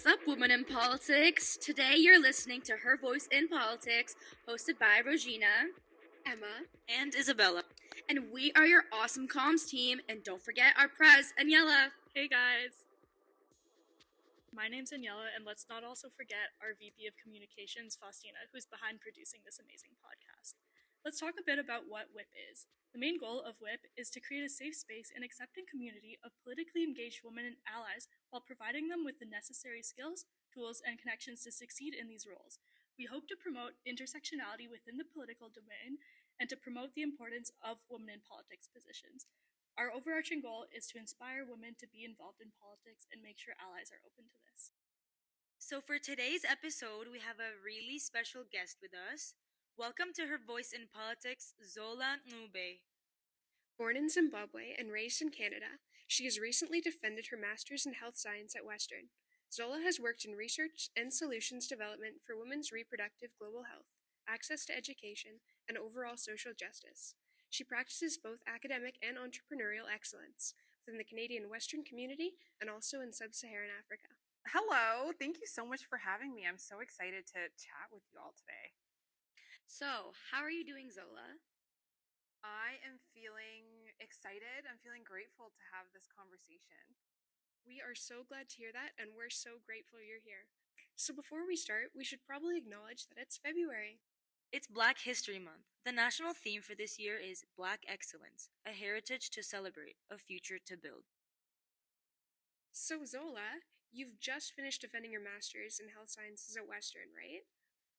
What's up, Women in Politics? Today you're listening to Her Voice in Politics, hosted by Regina, Emma, and Isabella. and we are your awesome comms team. And don't forget our prez, Aniela. Hey guys! My name's Aniela, and let's not also forget our VP of Communications, Faustina, who's behind producing this amazing podcast. Let's talk a bit about what WHIP is. The main goal of WHIP is to create a safe space and accepting community of politically engaged women and allies while providing them with the necessary skills, tools, and connections to succeed in these roles. We hope to promote intersectionality within the political domain and to promote the importance of women in politics positions. Our overarching goal is to inspire women to be involved in politics and make sure allies are open to this. So for today's episode, we have a really special guest with us. Welcome to Her Voice in Politics, Zola Ncube. Born in Zimbabwe and raised in Canada, she has recently defended her master's in health science at Western. Zola has worked in research and solutions development for women's reproductive global health, access to education, and overall social justice. She practices both academic and entrepreneurial excellence within the Canadian Western community and also in sub-Saharan Africa. Hello, thank you so much for having me. I'm so excited to chat with you all today. So, how are you doing, Zola? I am feeling excited. I'm feeling grateful to have this conversation. We are so glad to hear that, and we're so grateful you're here. So before we start, we should probably acknowledge that it's February. It's Black History Month. The national theme for this year is Black Excellence, a heritage to celebrate, a future to build. So Zola, you've just finished defending your master's in health sciences at Western, right?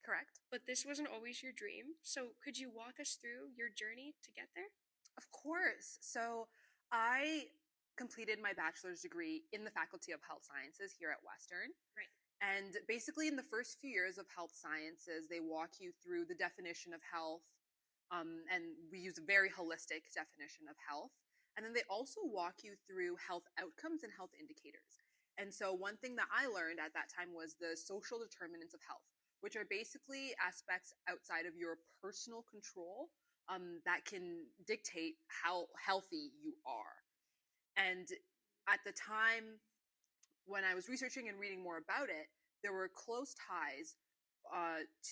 Correct? But this wasn't always your dream, so could you walk us through your journey to get there? Of course. So I completed my bachelor's degree in the Faculty of Health Sciences here at Western. Right. And basically in the first few years of health sciences, they walk you through the definition of health, and we use a very holistic definition of health. And then they also walk you through health outcomes and health indicators. And so one thing that I learned at that time was the social determinants of health, which are basically aspects outside of your personal control that can dictate how healthy you are. And at the time when I was researching and reading more about it, there were close ties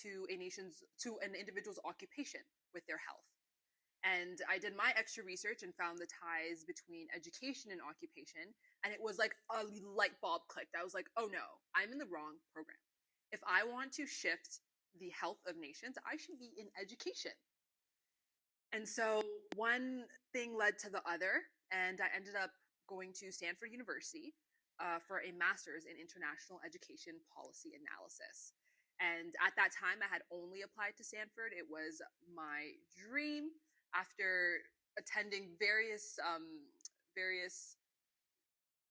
to an individual's occupation with their health. And I did my extra research and found the ties between education and occupation, and it was like a light bulb clicked. I was like, oh no, I'm in the wrong program. If I want to shift the health of nations, I should be in education. And so one thing led to the other, and I ended up going to Stanford University for a master's in international education policy analysis. And at that time, I had only applied to Stanford. It was my dream after attending various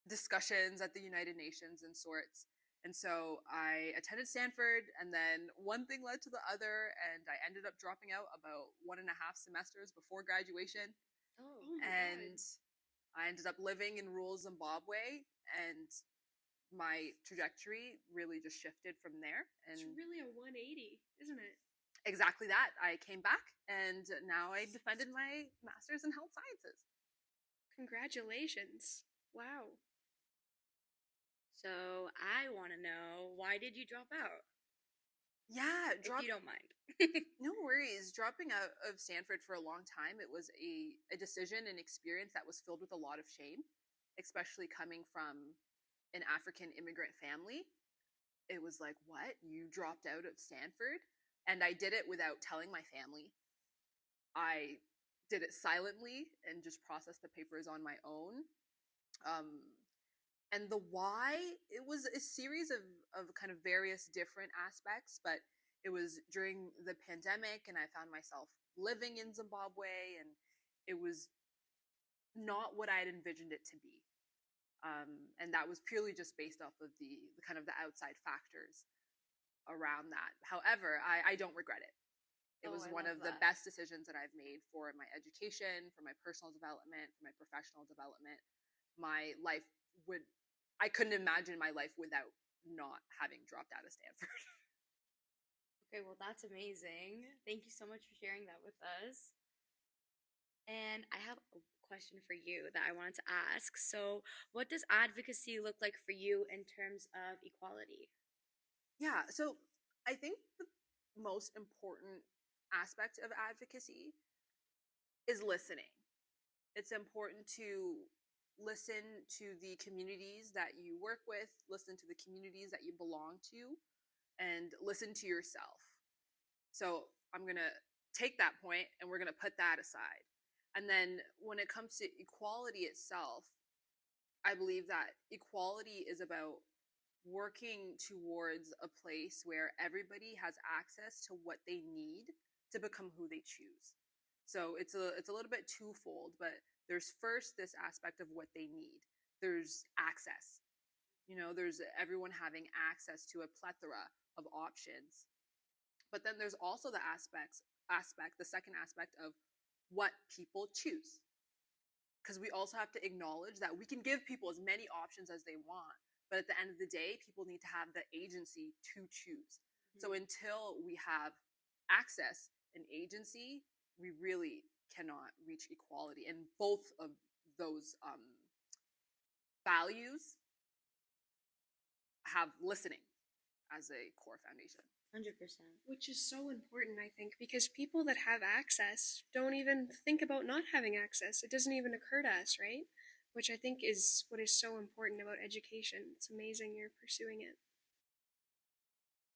discussions at the United Nations and sorts. And so I attended Stanford, and then one thing led to the other, and I ended up dropping out about 1.5 semesters before graduation. Oh and God. I ended up living in rural Zimbabwe, and my trajectory really just shifted from there. And It's really a 180, isn't it? exactly that. I came back, and now I defended my master's in health sciences. Congratulations. Wow. So, I want to know, why did you drop out? Yeah, If you don't mind. no worries. Dropping out of Stanford for a long time, it was a decision and experience that was filled with a lot of shame, especially coming from an African immigrant family. It was like, what? You dropped out of Stanford? And I did it without telling my family. I did it silently and just processed the papers on my own. And the why, it was a series of kind of various different aspects, but it was during the pandemic, and I found myself living in Zimbabwe, and it was not what I had envisioned it to be. And that was purely just based off of the kind of the outside factors around that. However, I don't regret it. It was I one love of the that. best decisions that I've made for my education, for my personal development, for my professional development. My life I couldn't imagine my life without not having dropped out of Stanford. Okay, well, that's amazing. Thank you so much for sharing that with us. And I have question for you that I wanted to ask. So, what does advocacy look like for you in terms of equality? Yeah, so I think the most important aspect of advocacy is listening. It's important to listen to the communities that you work with, listen to the communities that you belong to, and listen to yourself. So I'm going to take that point and we're going to put that aside. And then when it comes to equality itself, I believe that equality is about working towards a place where everybody has access to what they need to become who they choose. So it's a little bit twofold, but there's first this aspect of what they need. There's access. There's everyone having access to a plethora of options. But then there's also the the second aspect of what people choose. Because we also have to acknowledge that we can give people as many options as they want, but at the end of the day, people need to have the agency to choose. So until we have access and agency, we really cannot reach equality. And both of those values have listening as a core foundation. 100%. Which is so important, I think, because people that have access don't even think about not having access. It doesn't even occur to us, right? Which I think is what is so important about education. It's amazing you're pursuing it.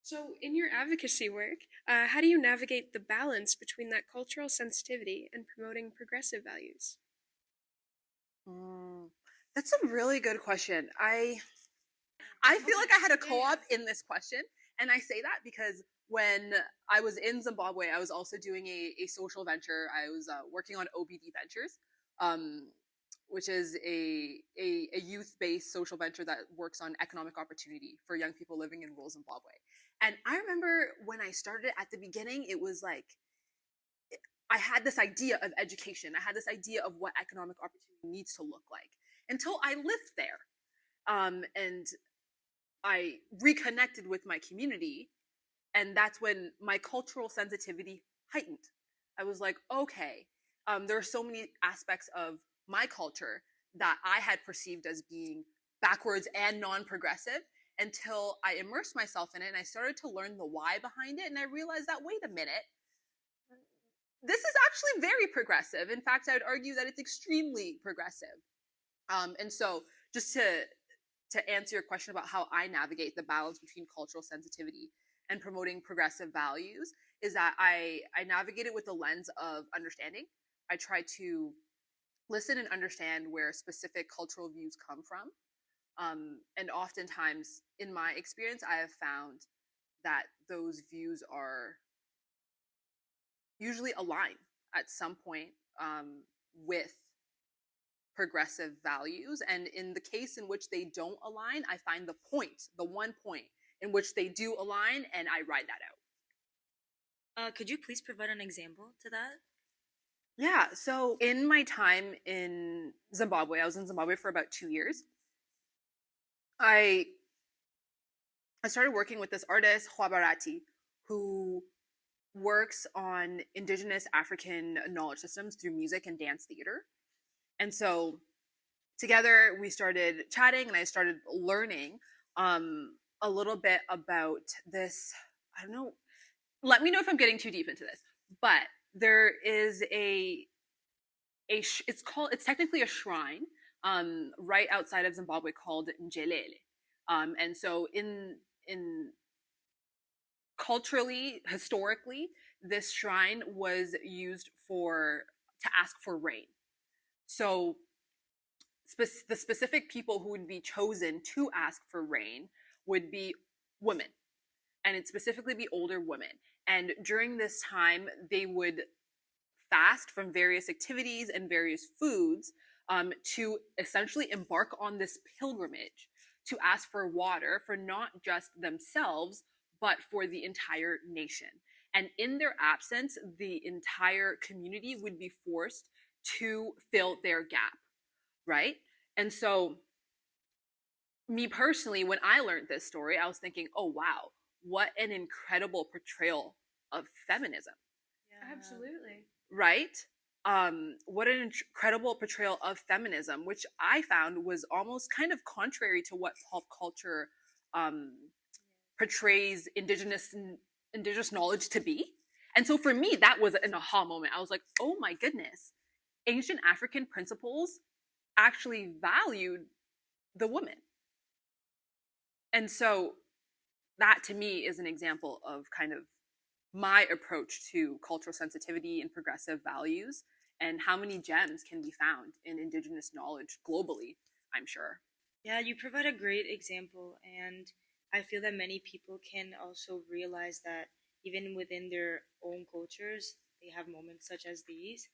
So, in your advocacy work, how do you navigate the balance between that cultural sensitivity and promoting progressive values? That's a really good question. I feel like I had a co-op in this question, and I say that because when I was in Zimbabwe, I was also doing a social venture. I was working on OBD Ventures, which is a youth-based social venture that works on economic opportunity for young people living in rural Zimbabwe. And I remember when I started at the beginning, it was like I had this idea of education. I had this idea of what economic opportunity needs to look like until I lived there. And I reconnected with my community, and that's when my cultural sensitivity heightened. I was like, okay, there are so many aspects of my culture that I had perceived as being backwards and non-progressive until I immersed myself in it and I started to learn the why behind it. And I realized that, wait a minute, this is actually very progressive. In fact, I would argue that it's extremely progressive. And so just to answer your question about how I navigate the balance between cultural sensitivity and promoting progressive values is that I navigate it with the lens of understanding. I try to listen and understand where specific cultural views come from. And oftentimes, in my experience, I have found that those views are usually align at some point with progressive values. And in the case in which they don't align, I find the one point in which they do align, and I ride that out. Could you please provide an example to that? Yeah, so in my time in Zimbabwe, I was in Zimbabwe for about 2 years. I started working with this artist, Hwabarati, who works on indigenous African knowledge systems through music and dance theater. And so together we started chatting and I started learning a little bit about this. I don't know. Let me know if I'm getting too deep into this, but there is it's technically a shrine right outside of Zimbabwe called Njelele. And so in culturally, historically, this shrine was used to ask for rain. So the specific people who would be chosen to ask for rain would be women, and it'd specifically be older women. And during this time, they would fast from various activities and various foods to essentially embark on this pilgrimage to ask for water for not just themselves, but for the entire nation. And in their absence, the entire community would be forced to fill their gap, right? And so, me personally, when I learned this story, I was thinking, oh, wow, what an incredible portrayal of feminism. Yeah. Absolutely. Right? what an incredible portrayal of feminism, which I found was almost kind of contrary to what pop culture um, portrays indigenous knowledge to be. And so for me, that was an aha moment. I was like, oh my goodness, ancient African principles actually valued the woman. And so that to me is an example of kind of my approach to cultural sensitivity and progressive values, and how many gems can be found in indigenous knowledge globally, I'm sure. Yeah, you provide a great example, and I feel that many people can also realize that even within their own cultures, they have moments such as these.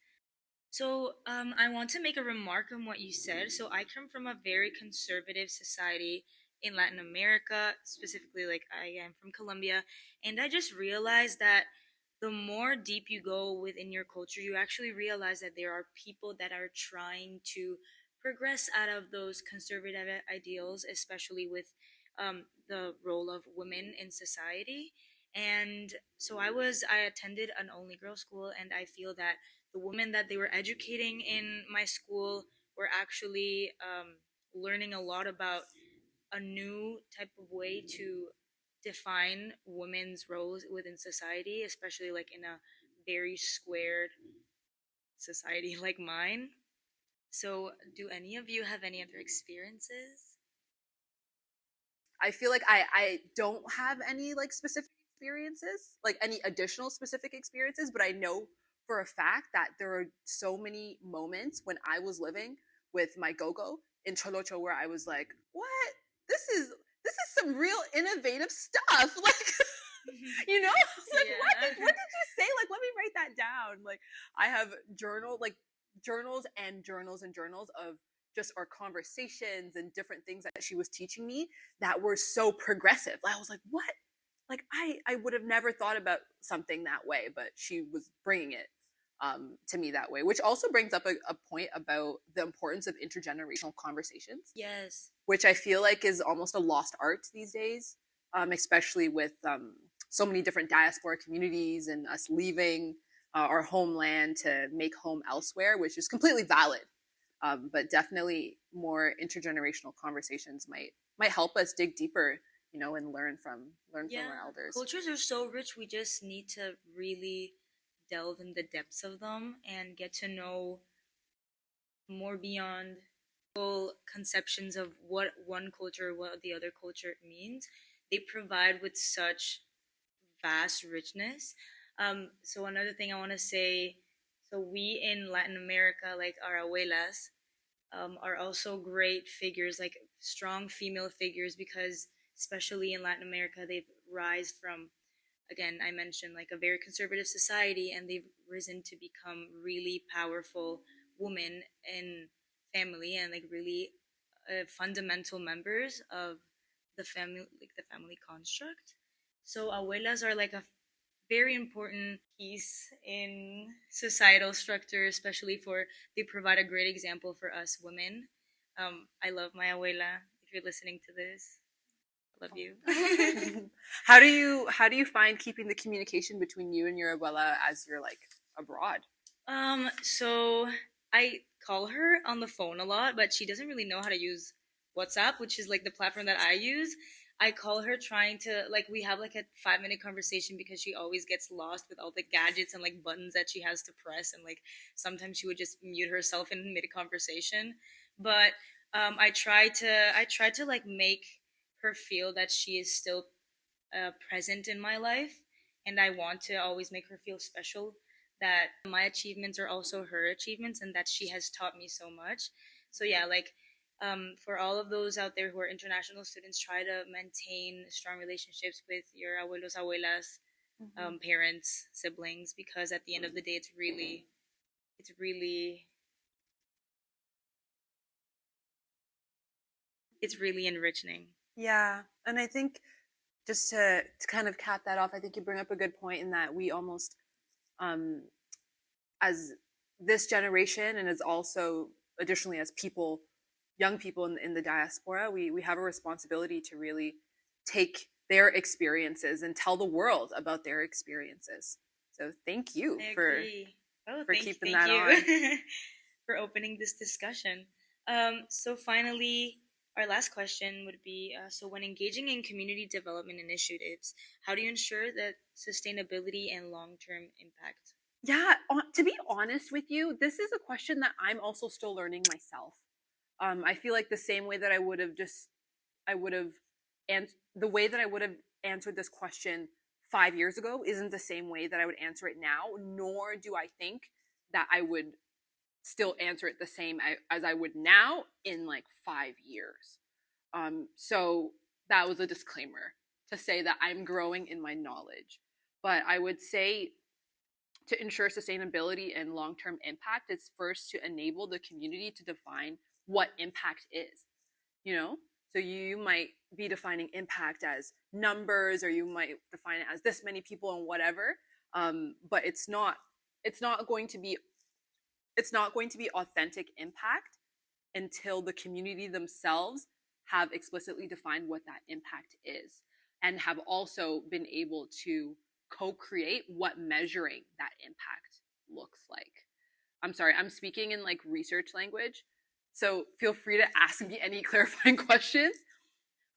So, I want to make a remark on what you said. So, I come from a very conservative society in Latin America, specifically, like I am from Colombia, and I just realized that the more deep you go within your culture, you actually realize that there are people that are trying to progress out of those conservative ideals, especially with the role of women in society. And so I attended an only girl school, and I feel that the women that they were educating in my school were actually learning a lot about a new type of way to define women's roles within society, especially like in a very squared society like mine. So, do any of you have any other experiences? I feel like I don't have any like specific experiences, like any additional specific experiences, but I know for a fact that there are so many moments when I was living with my go-go in Cholocho where I was like, what? This is some real innovative stuff. Like, you know? I was like, what did you say? Like, let me write that down. Like, I have journals and journals and journals of just our conversations and different things that she was teaching me that were so progressive. I was like, what? Like, I would have never thought about something that way, but she was bringing it to me that way, which also brings up a point about the importance of intergenerational conversations. Yes. Which I feel like is almost a lost art these days, especially with so many different diaspora communities and us leaving our homeland to make home elsewhere, which is completely valid. But definitely more intergenerational conversations might help us dig deeper, you know, and learn from our elders. Cultures are so rich. We just need to really delve in the depths of them and get to know more beyond full conceptions of what one culture or what the other culture means. They provide with such vast richness. So another thing I want to say, so we in Latin America, like our abuelas, are also great figures, like strong female figures, because especially in Latin America, they've risen from, again, I mentioned like a very conservative society, and they've risen to become really powerful women in family and like really fundamental members of the family, like the family construct. So abuelas are like a very important piece in societal structure, especially for they provide a great example for us women. I love my abuela. If you're listening to this, I love you. How do you find keeping the communication between you and your abuela as you're like abroad? So I call her on the phone a lot, but she doesn't really know how to use WhatsApp, which is like the platform that I use. I call her trying to like we have like a 5 minute conversation because she always gets lost with all the gadgets and like buttons that she has to press, and like sometimes she would just mute herself in mid conversation. But I try to like make her feel that she is still present in my life, and I want to always make her feel special, that my achievements are also her achievements and that she has taught me so much. So yeah, like for all of those out there who are international students, try to maintain strong relationships with your abuelos, abuelas, parents, siblings, because at the end of the day, it's really enriching. Yeah, and I think just to kind of cap that off, I think you bring up a good point in that we almost, as this generation, and as also additionally as people, young people in the diaspora, we have a responsibility to really take their experiences and tell the world about their experiences. So thank you I for agree. Oh, for thank keeping thank that you on. for opening this discussion. So finally, our last question would be: so when engaging in community development initiatives, how do you ensure that sustainability and long-term impact? Yeah, to be honest with you, this is a question that I'm also still learning myself. I feel like the same way that I would have, and the way that I would have answered this question 5 years ago isn't the same way that I would answer it now, nor do I think that I would still answer it the same as I would now in like 5 years. So that was a disclaimer to say that I'm growing in my knowledge. But I would say to ensure sustainability and long term impact, it's first to enable the community to define what impact is. You know? So you might be defining impact as numbers, or you might define it as this many people and whatever. But it's not going to be authentic impact until the community themselves have explicitly defined what that impact is and have also been able to co-create what measuring that impact looks like. I'm sorry, I'm speaking in like research language, so feel free to ask me any clarifying questions.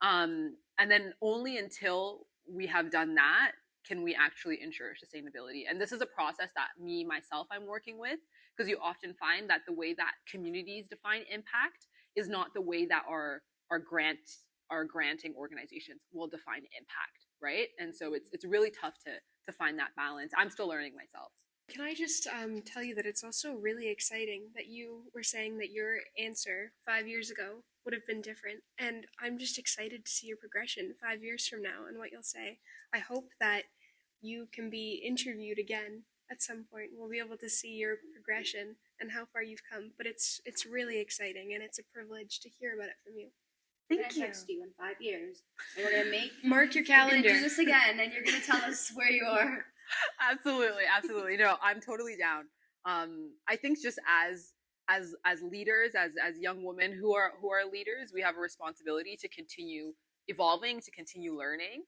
And then only until we have done that can we actually ensure sustainability. And this is a process that myself, I'm working with, because you often find that the way that communities define impact is not the way that our granting organizations will define impact, right? And so it's really tough to find that balance. I'm still learning myself. Can I just tell you that it's also really exciting that you were saying that your answer 5 years ago would have been different. And I'm just excited to see your progression 5 years from now and what you'll say. I hope that you can be interviewed again at some point. We'll be able to see your progression and how far you've come. But it's really exciting, and it's a privilege to hear about it from you. Thank you. Text you in 5 years, and we're gonna Mark your we're calendar. gonna do this again, and you're gonna tell us where you are. Absolutely. No, I'm totally down. I think just as leaders, as young women who are leaders, we have a responsibility to continue evolving, to continue learning,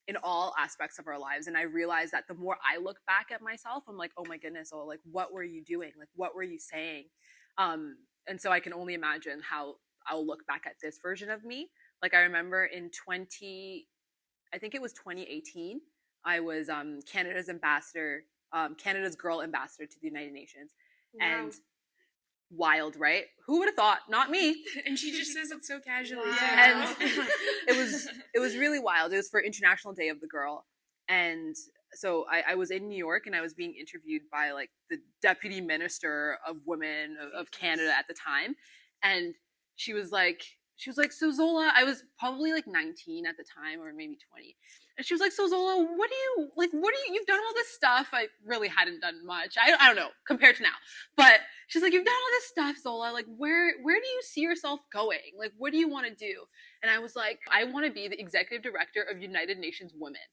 in all aspects of our lives. And I realize that the more I look back at myself, I'm like, oh my goodness, oh, like, what were you doing? Like, what were you saying? And so I can only imagine how I'll look back at this version of me. Like, I remember in 2018, I was Canada's ambassador, Canada's girl ambassador to the United Nations. Wow. And wild, right? Who would have thought? Not me. And she just says it so casually. And it was really wild. It was for International Day of the Girl. And so I was in New York, and I was being interviewed by like the Deputy Minister of Women of Canada at the time. And she was like, so Zola, I was probably like 19 at the time, or maybe 20. And she was like, so Zola, you've done all this stuff. I really hadn't done much. I don't know, compared to now. But she's like, you've done all this stuff, Zola. Like, where do you see yourself going? Like, what do you want to do? And I was like, I want to be the executive director of United Nations Women.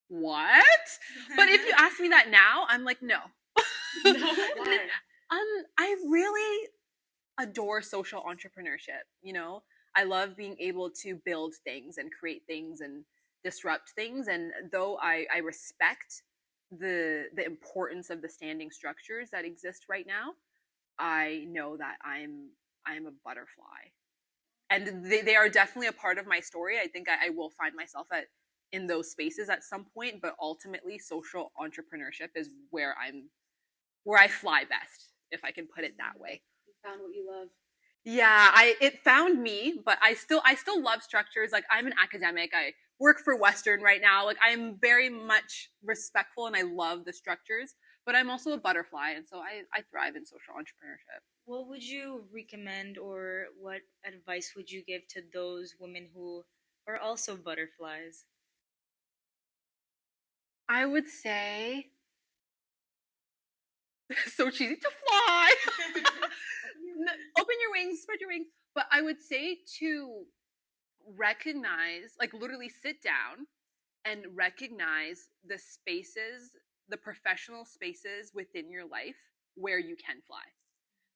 What? But if you ask me that now, I'm like, no. No, why? I really adore social entrepreneurship. You know, I love being able to build things and create things and disrupt things. And though I respect the importance of the standing structures that exist right now, I know that I'm a butterfly, and they are definitely a part of my story. I think I will find myself in those spaces at some point, but ultimately social entrepreneurship is where I fly best, if I can put it that way. You found what you love. Yeah, it found me, but I still love structures. Like, I'm an academic. I work for Western right now. Like, I'm very much respectful, and I love the structures, but I'm also a butterfly, and so I thrive in social entrepreneurship. What would you recommend, or what advice would you give to those women who are also butterflies? I would say, so cheesy, to fly. Open your wings, spread your wings. But I would say to recognize, like, literally sit down and recognize the spaces, the professional spaces within your life where you can fly.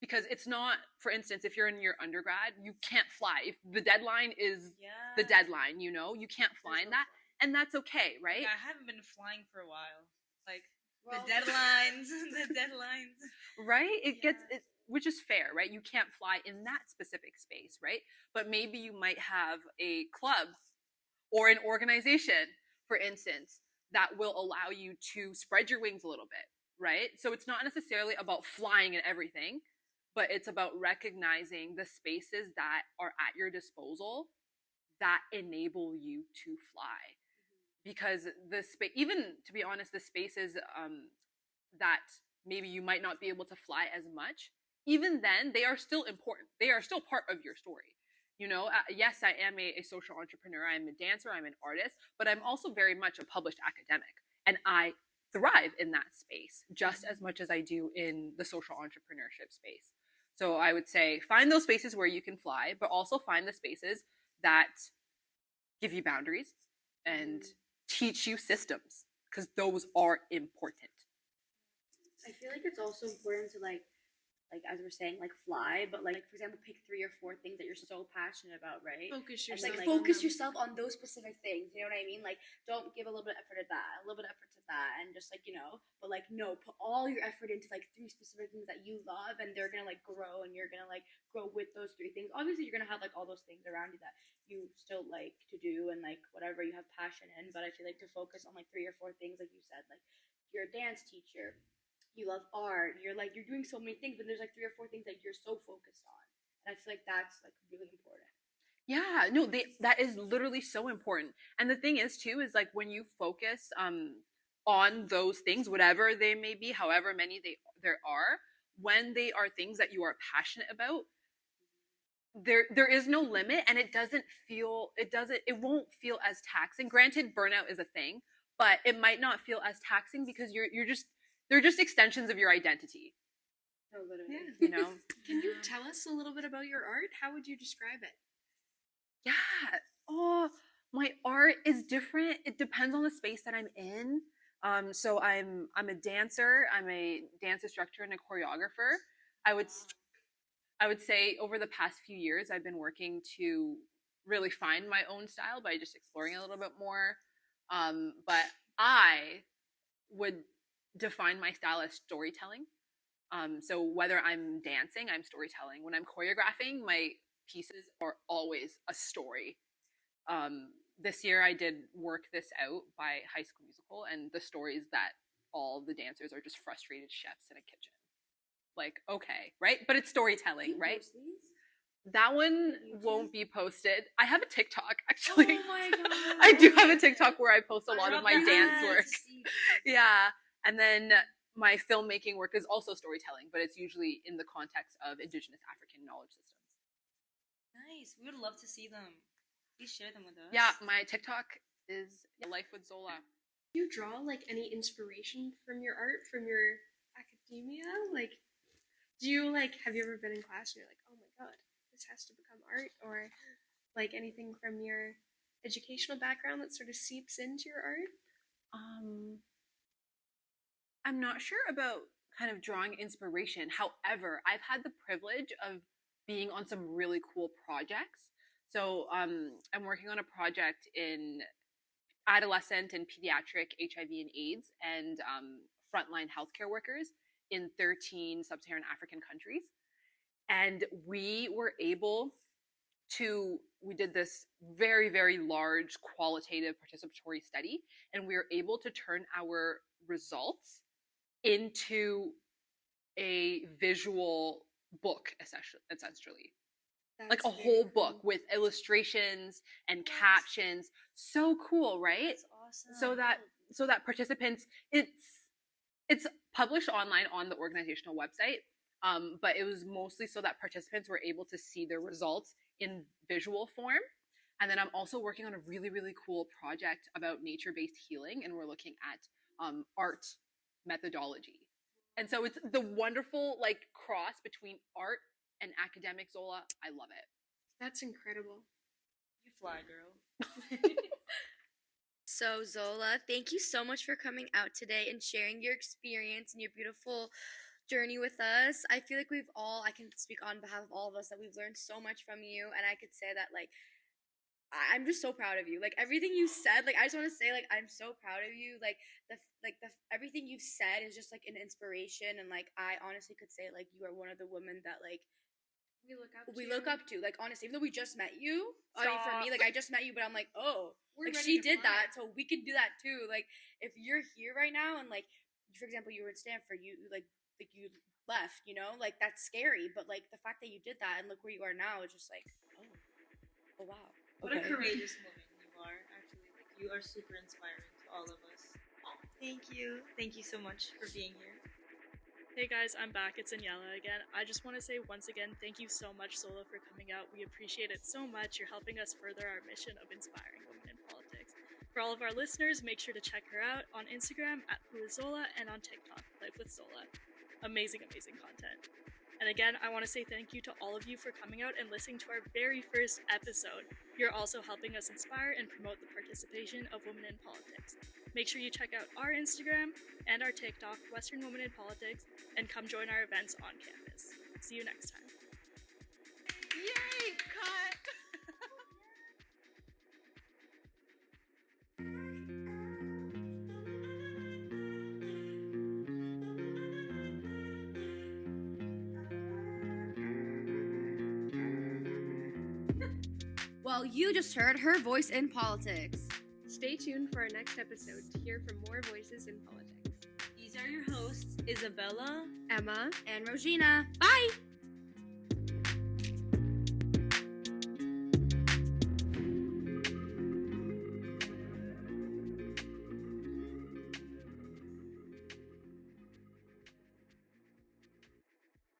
Because it's not, for instance, if you're in your undergrad, you can't fly. If the deadline is the deadline, you know, you can't fly in that. And that's okay, right? Like, I haven't been flying for a while. Like, The deadlines, the deadlines. Right? It gets it, which is fair, right? You can't fly in that specific space, right? But maybe you might have a club or an organization, for instance, that will allow you to spread your wings a little bit, right? So it's not necessarily about flying and everything, but it's about recognizing the spaces that are at your disposal that enable you to fly. Because the space, even to be honest, the spaces that maybe you might not be able to fly as much, even then, they are still important. They are still part of your story. You know, yes, I am a social entrepreneur. I'm a dancer. I'm an artist, but I'm also very much a published academic. And I thrive in that space just as much as I do in the social entrepreneurship space. So I would say find those spaces where you can fly, but also find the spaces that give you boundaries and teach you systems, because those are important. I feel like it's also important to like as we're saying, like fly, but like for example, pick 3 or 4 things that you're so passionate about, right? Focus And yourself. then like focus yourself on those specific things. You know what I mean? Like don't give a little bit of effort to that, a little bit of effort to that, and just like but like no, put all your effort into like 3 specific things that you love, and they're gonna like grow, and you're gonna like grow with those 3 things. Obviously, you're gonna have like all those things around you that you still like to do, and like whatever you have passion in. But I feel like to focus on like 3 or 4 things, like you said, like you're a dance teacher. You love art, you're doing so many things, but there's like 3 or 4 things that you're so focused on, and I feel like that's like really important. Yeah, no, that is literally so important. And the thing is too is like when you focus on those things, whatever they may be, however many there are, when they are things that you are passionate about, there is no limit, and it won't feel as taxing. Granted, burnout is a thing, but it might not feel as taxing because they're just extensions of your identity. No, literally. Yeah. You know? Can you tell us a little bit about your art? How would you describe it? Yeah. Oh, my art is different. It depends on the space that I'm in. So I'm a dancer. I'm a dance instructor and a choreographer. I would say over the past few years, I've been working to really find my own style by just exploring a little bit more. But I would define my style as storytelling. So whether I'm dancing, I'm storytelling. When I'm choreographing, my pieces are always a story. This year I did Work This Out by High School Musical, and the story is that all the dancers are just frustrated chefs in a kitchen. Like, okay, right? But it's storytelling, right? That one won't be posted. I have a TikTok, actually. Oh my god. I do have a TikTok where I post a lot of my dance work. Yeah. And then my filmmaking work is also storytelling, but it's usually in the context of Indigenous African knowledge systems. Nice. We would love to see them. Please share them with us. Yeah, my TikTok is Life with Zola. Do you draw like any inspiration from your art, from your academia? Like, do you have you ever been in class and you're like, oh my god, this has to become art? Or like anything from your educational background that sort of seeps into your art? I'm not sure about kind of drawing inspiration. However, I've had the privilege of being on some really cool projects. So I'm working on a project in adolescent and pediatric HIV and AIDS and frontline healthcare workers in 13 sub-Saharan African countries. And we were able to, we did this very, very large qualitative participatory study, and we were able to turn our results into a visual book, essentially. That's like a whole book with illustrations and captions. So cool, right? That's awesome. So that participants, it's published online on the organizational website, but it was mostly so that participants were able to see their results in visual form. And then I'm also working on a really, really cool project about nature-based healing, and we're looking at art methodology. And so it's the wonderful cross between art and academic Zola. I love it. That's incredible. You fly, girl. So Zola, thank you so much for coming out today and sharing your experience and your beautiful journey with us. I feel like I can speak on behalf of all of us that we've learned so much from you, and I could say that I'm just so proud of you. Like everything you said, like I just want to say, like I'm so proud of you. Like the everything you've said is just like an inspiration, and like I honestly could say like you are one of the women that like we look up to. Like honestly, even though we just met you, I mean for me, like I just met you, but I'm like, oh, We're like ready she to did fly. that, so we can do that too. Like if you're here right now, and like for example, you were at Stanford, you like you left, you know, like that's scary, but like the fact that you did that and look where you are now is just like, oh wow. What a courageous woman you are, actually. Like, you are super inspiring to all of us. Thank you. Thank you so much for being here. Hey guys, I'm back. It's Daniela again. I just want to say once again, thank you so much, Zola, for coming out. We appreciate it so much. You're helping us further our mission of inspiring women in politics. For all of our listeners, make sure to check her out on Instagram at @whoiszola and on TikTok, Life with Zola. Amazing, amazing content. And again, I want to say thank you to all of you for coming out and listening to our very first episode. You're also helping us inspire and promote the participation of women in politics. Make sure you check out our Instagram and our TikTok, Western Women in Politics, and come join our events on campus. See you next time. Yay! Cut! Well, you just heard her voice in politics. Stay tuned for our next episode to hear from more voices in politics. These are your hosts, Isabella, Emma, And Rosina. Bye!